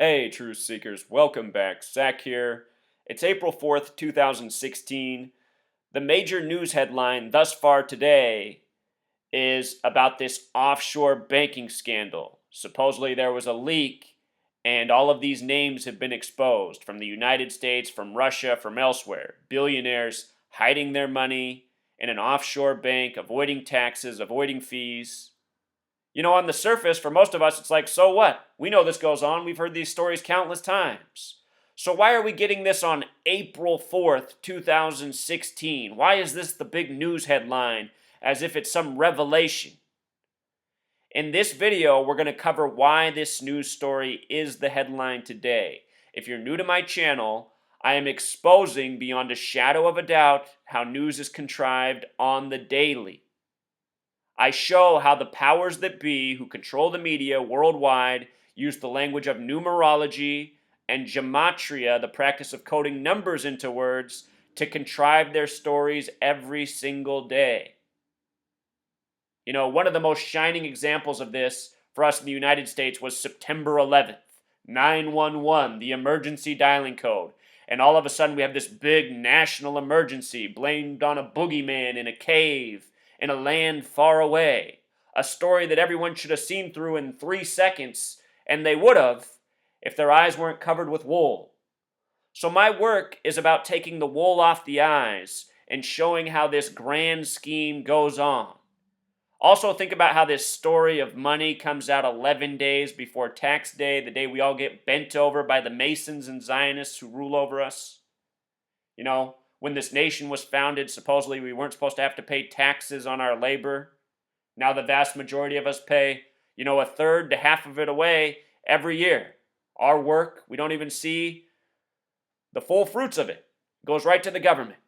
Hey, truth seekers, welcome back. Zach here. It's April 4th, 2016. The major news headline thus far today is about this offshore banking scandal. Supposedly there was a leak, and all of these names have been exposed from the United States, from Russia, from elsewhere. Billionaires hiding their money in an offshore bank, avoiding taxes, avoiding fees. On the surface, for most of us, it's like, so what? We know this goes on. We've heard these stories countless times. So why are we getting this on April 4th, 2016? Why is this the big news headline as if it's some revelation? In this video, we're going to cover why this news story is the headline today. If you're new to my channel, I am exposing beyond a shadow of a doubt how news is contrived on the daily. I show how the powers that be who control the media worldwide use the language of numerology and gematria, the practice of coding numbers into words, to contrive their stories every single day. One of the most shining examples of this for us in the United States was September 11th, 911, the emergency dialing code. And all of a sudden we have this big national emergency blamed on a boogeyman in a cave in a land far away. A story that everyone should have seen through in 3 seconds, and they would have if their eyes weren't covered with wool. So my work is about taking the wool off the eyes and showing how this grand scheme goes on. Also think about how this story of money comes out 11 days before tax day, the day we all get bent over by the Masons and Zionists who rule over us. When this nation was founded, supposedly we weren't supposed to have to pay taxes on our labor. Now the vast majority of us pay, a third to half of it away every year. Our work, we don't even see the full fruits of it. It goes right to the government.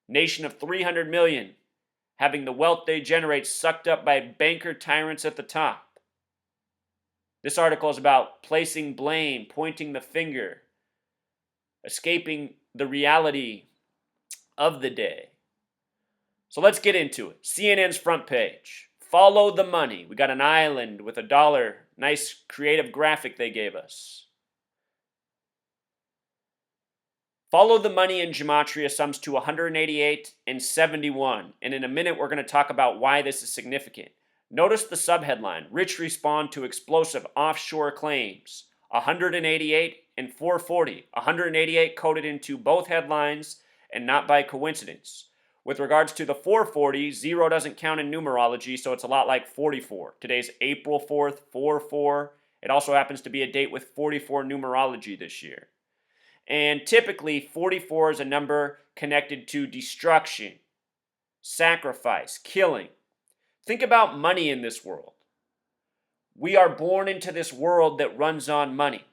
Nation of 300 million, having the wealth they generate sucked up by banker tyrants at the top. This article is about placing blame, pointing the finger, escaping the reality of the day. So let's get into it. CNN's front page. Follow the money. We got an island with a dollar. Nice creative graphic they gave us. Follow the money in gematria sums to 188 and 71. And in a minute, we're going to talk about why this is significant. Notice the subheadline. Rich respond to explosive offshore claims. 188 and 440. 188 coded into both headlines and not by coincidence. With regards to the 440, 0 doesn't count in numerology, so it's a lot like 44. Today's April 4th, 4-4. It also happens to be a date with 44 numerology this year. And typically, 44 is a number connected to destruction, sacrifice, killing. Think about money in this world. We are born into this world that runs on money.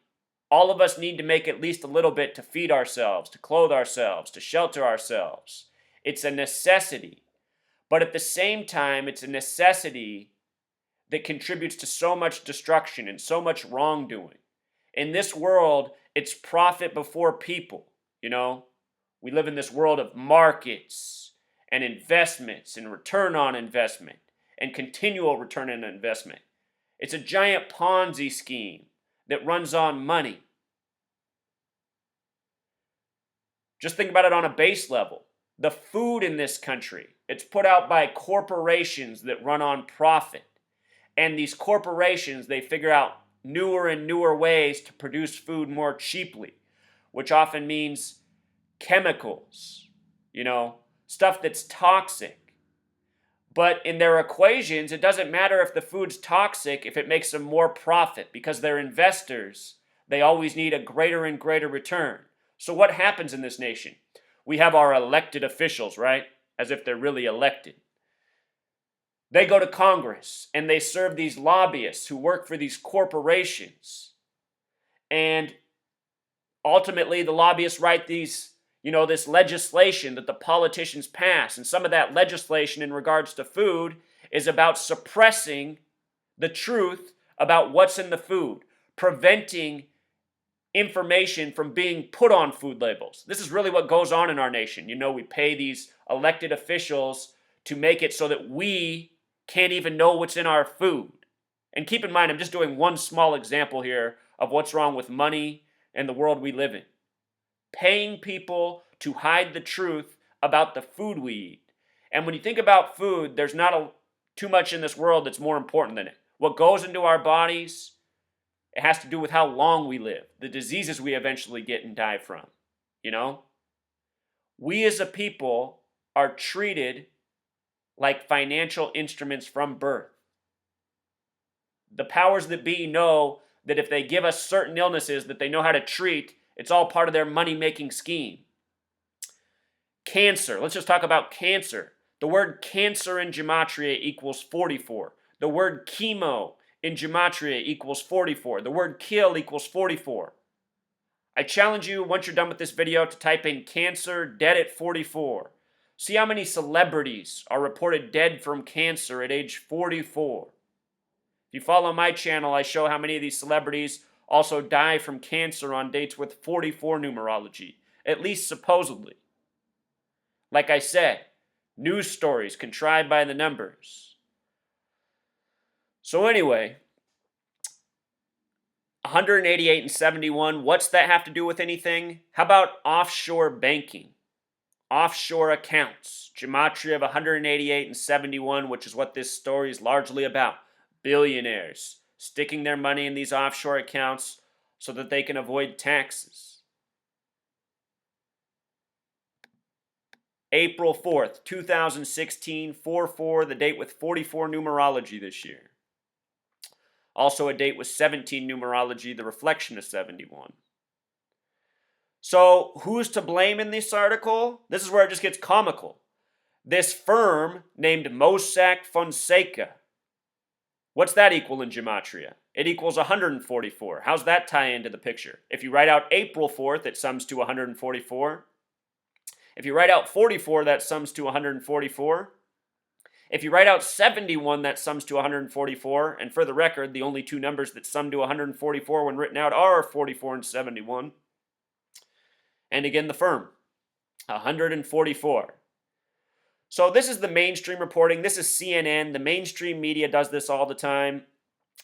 All of us need to make at least a little bit to feed ourselves, to clothe ourselves, to shelter ourselves. It's a necessity. But at the same time, it's a necessity that contributes to so much destruction and so much wrongdoing. In this world, it's profit before people. We live in this world of markets and investments and return on investment and continual return on investment. It's a giant Ponzi scheme that runs on money. Just think about it on a base level. The food in this country, it's put out by corporations that run on profit. And these corporations, they figure out newer and newer ways to produce food more cheaply, which often means chemicals, stuff that's toxic. But in their equations, it doesn't matter if the food's toxic if it makes them more profit, because they're investors. They always need a greater and greater return. So what happens in this nation? We have our elected officials, right? As if they're really elected. They go to Congress and they serve these lobbyists who work for these corporations. And ultimately, the lobbyists write these this legislation that the politicians pass. And some of that legislation in regards to food is about suppressing the truth about what's in the food, preventing information from being put on food labels. This is really what goes on in our nation. We pay these elected officials to make it so that we can't even know what's in our food. And keep in mind, I'm just doing one small example here of what's wrong with money and the world we live in. Paying people to hide the truth about the food we eat. And when you think about food, there's not too much in this world that's more important than it. What goes into our bodies, it has to do with how long we live, the diseases we eventually get and die from. You know? We as a people are treated like financial instruments from birth. The powers that be know that if they give us certain illnesses that they know how to treat, it's all part of their money-making scheme. Cancer. Let's just talk about cancer. The word cancer in gematria equals 44. The word chemo in gematria equals 44. The word kill equals 44. I challenge you, once you're done with this video, to type in cancer dead at 44. See how many celebrities are reported dead from cancer at age 44. If you follow my channel, I show how many of these celebrities also die from cancer on dates with 44 numerology, at least supposedly. Like I said, news stories contrived by the numbers. So anyway, 188 and 71, what's that have to do with anything? How about offshore banking? Offshore accounts, gematria of 188 and 71, which is what this story is largely about. Billionaires sticking their money in these offshore accounts so that they can avoid taxes. April 4th, 2016, 4-4, the date with 44 numerology this year. Also a date with 17 numerology, the reflection of 71. So, who's to blame in this article? This is where it just gets comical. This firm named Mossack Fonseca. What's that equal in gematria? It equals 144. How's that tie into the picture? If you write out April 4th, it sums to 144. If you write out 44, that sums to 144. If you write out 71, that sums to 144. And for the record, the only two numbers that sum to 144 when written out are 44 and 71. And again, the firm, 144. So this is the mainstream reporting. This is CNN. The mainstream media does this all the time.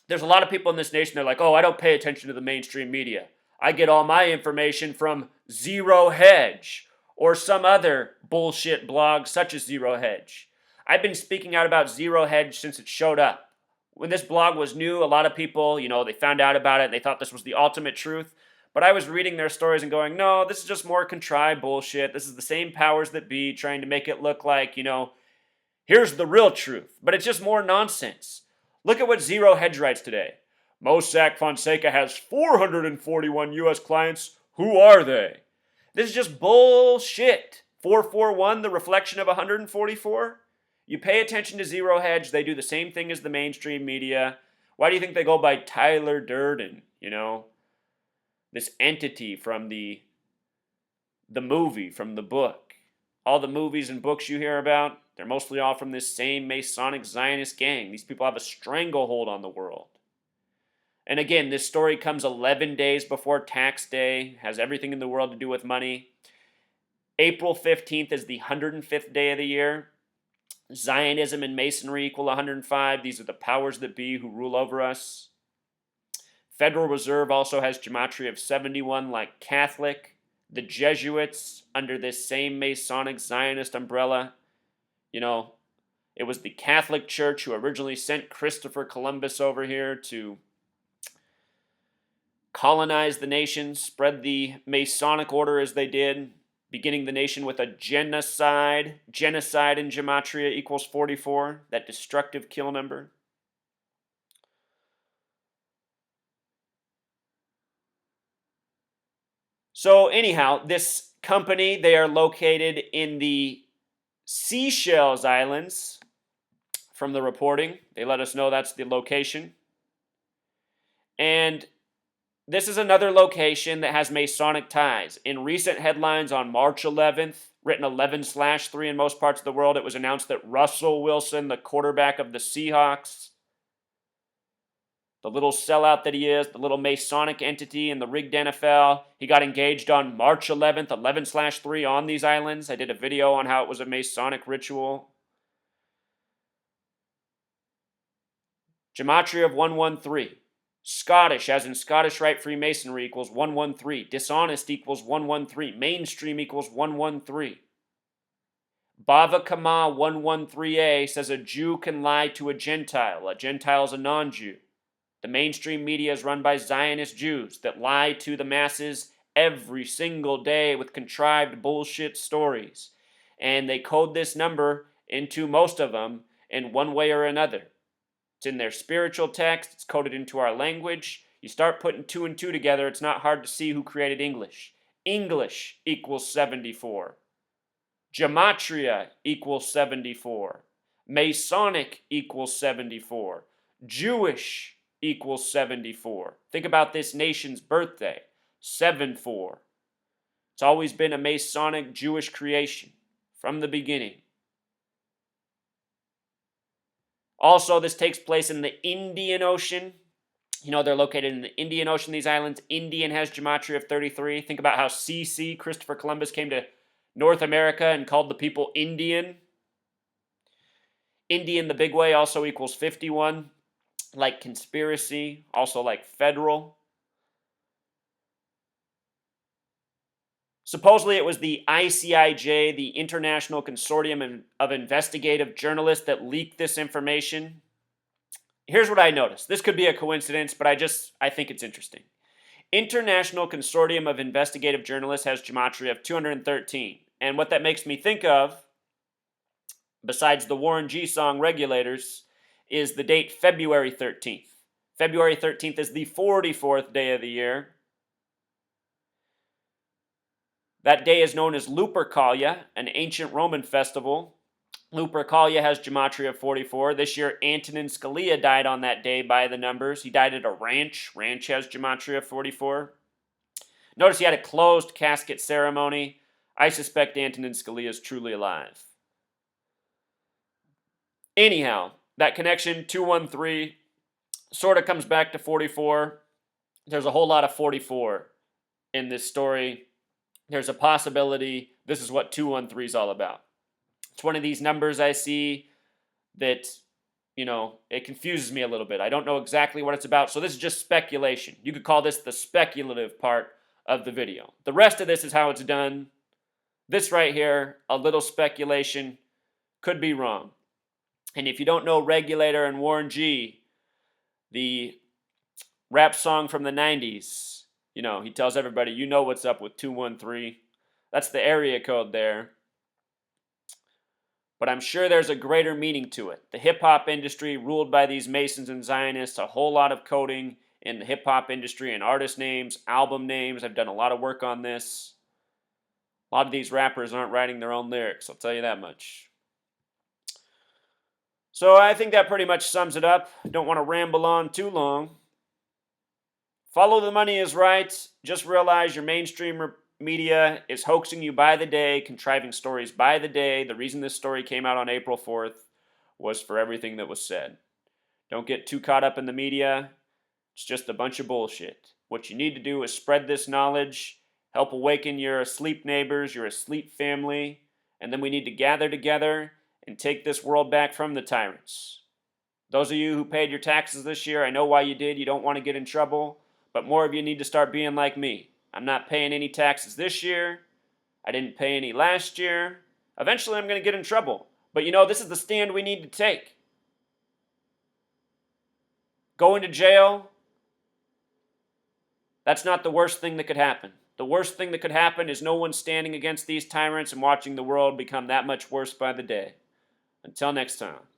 There's a lot of people in this nation, they're like, oh, I don't pay attention to the mainstream media. I get all my information from Zero Hedge or some other bullshit blog such as Zero Hedge. I've been speaking out about Zero Hedge since it showed up. When this blog was new, a lot of people, they found out about it and they thought this was the ultimate truth. But I was reading their stories and going, no, this is just more contrived bullshit. This is the same powers that be trying to make it look like, here's the real truth. But it's just more nonsense. Look at what Zero Hedge writes today. Mossack Fonseca has 441 U.S. clients. Who are they? This is just bullshit. 441, the reflection of 144? You pay attention to Zero Hedge, they do the same thing as the mainstream media. Why do you think they go by Tyler Durden, This entity from the movie, from the book. All the movies and books you hear about, they're mostly all from this same Masonic Zionist gang. These people have a stranglehold on the world. And again, this story comes 11 days before tax day, has everything in the world to do with money. April 15th is the 105th day of the year. Zionism and Masonry equal 105. These are the powers that be who rule over us. Federal Reserve also has gematria of 71 like Catholic. The Jesuits, under this same Masonic Zionist umbrella, it was the Catholic Church who originally sent Christopher Columbus over here to colonize the nation, spread the Masonic order as they did, beginning the nation with a genocide. Genocide in gematria equals 44, that destructive kill number. So anyhow, this company, they are located in the Seychelles Islands. From the reporting, they let us know that's the location. And this is another location that has Masonic ties. In recent headlines on March 11th, written 11/3 in most parts of the world, it was announced that Russell Wilson, the quarterback of the Seahawks, the little sellout that he is, the little Masonic entity in the rigged NFL, he got engaged on March 11th, 11/3 on these islands. I did a video on how it was a Masonic ritual. Gematria of 113. Scottish, as in Scottish Rite Freemasonry, equals 113. Dishonest equals 113. Mainstream equals 113. Bava Kama 113a says a Jew can lie to a Gentile. A Gentile is a non-Jew. The mainstream media is run by Zionist Jews that lie to the masses every single day with contrived bullshit stories. And they code this number into most of them in one way or another. It's in their spiritual text. It's coded into our language. You start putting two and two together, it's not hard to see who created English. English equals 74. Gematria equals 74. Masonic equals 74. Jewish equals 74. Think about this nation's birthday. 7-4. It's always been a Masonic Jewish creation from the beginning. Also, this takes place in the Indian Ocean. You know, they're located in the Indian Ocean, these islands. Indian has gematria of 33. Think about how CC, Christopher Columbus, came to North America and called the people Indian. Indian the big way also equals 51. Like conspiracy, also like federal. Supposedly it was the ICIJ, the International Consortium of Investigative Journalists, that leaked this information. Here's what I noticed. This could be a coincidence, but I think it's interesting. International Consortium of Investigative Journalists has gematria of 213. And what that makes me think of, besides the Warren G song Regulators, is the date February 13th. February 13th is the 44th day of the year. That day is known as Lupercalia, an ancient Roman festival. Lupercalia has gematria of 44. This year, Antonin Scalia died on that day by the numbers. He died at a ranch. Ranch has gematria of 44. Notice he had a closed casket ceremony. I suspect Antonin Scalia is truly alive. Anyhow, that connection, 213, sort of comes back to 44. There's a whole lot of 44 in this story. There's a possibility this is what 213 is all about. It's one of these numbers I see that, it confuses me a little bit. I don't know exactly what it's about, so this is just speculation. You could call this the speculative part of the video. The rest of this is how it's done. This right here, a little speculation, could be wrong. And if you don't know Regulator and Warren G, the rap song from the 90s, he tells everybody, you know what's up with 213. That's the area code there. But I'm sure there's a greater meaning to it. The hip-hop industry, ruled by these Masons and Zionists, a whole lot of coding in the hip-hop industry and artist names, album names. I've done a lot of work on this. A lot of these rappers aren't writing their own lyrics, I'll tell you that much. So I think that pretty much sums it up. Don't want to ramble on too long. Follow the money is right. Just realize your mainstream media is hoaxing you by the day, contriving stories by the day. The reason this story came out on April 4th was for everything that was said. Don't get too caught up in the media. It's just a bunch of bullshit. What you need to do is spread this knowledge, help awaken your asleep neighbors, your asleep family, and then we need to gather together and take this world back from the tyrants. Those of you who paid your taxes this year, I know why you did. You don't want to get in trouble, but more of you need to start being like me. I'm not paying any taxes this year. I didn't pay any last year. Eventually I'm going to get in trouble. But this is the stand we need to take. Going to jail, that's not the worst thing that could happen. The worst thing that could happen is no one standing against these tyrants and watching the world become that much worse by the day. Until next time.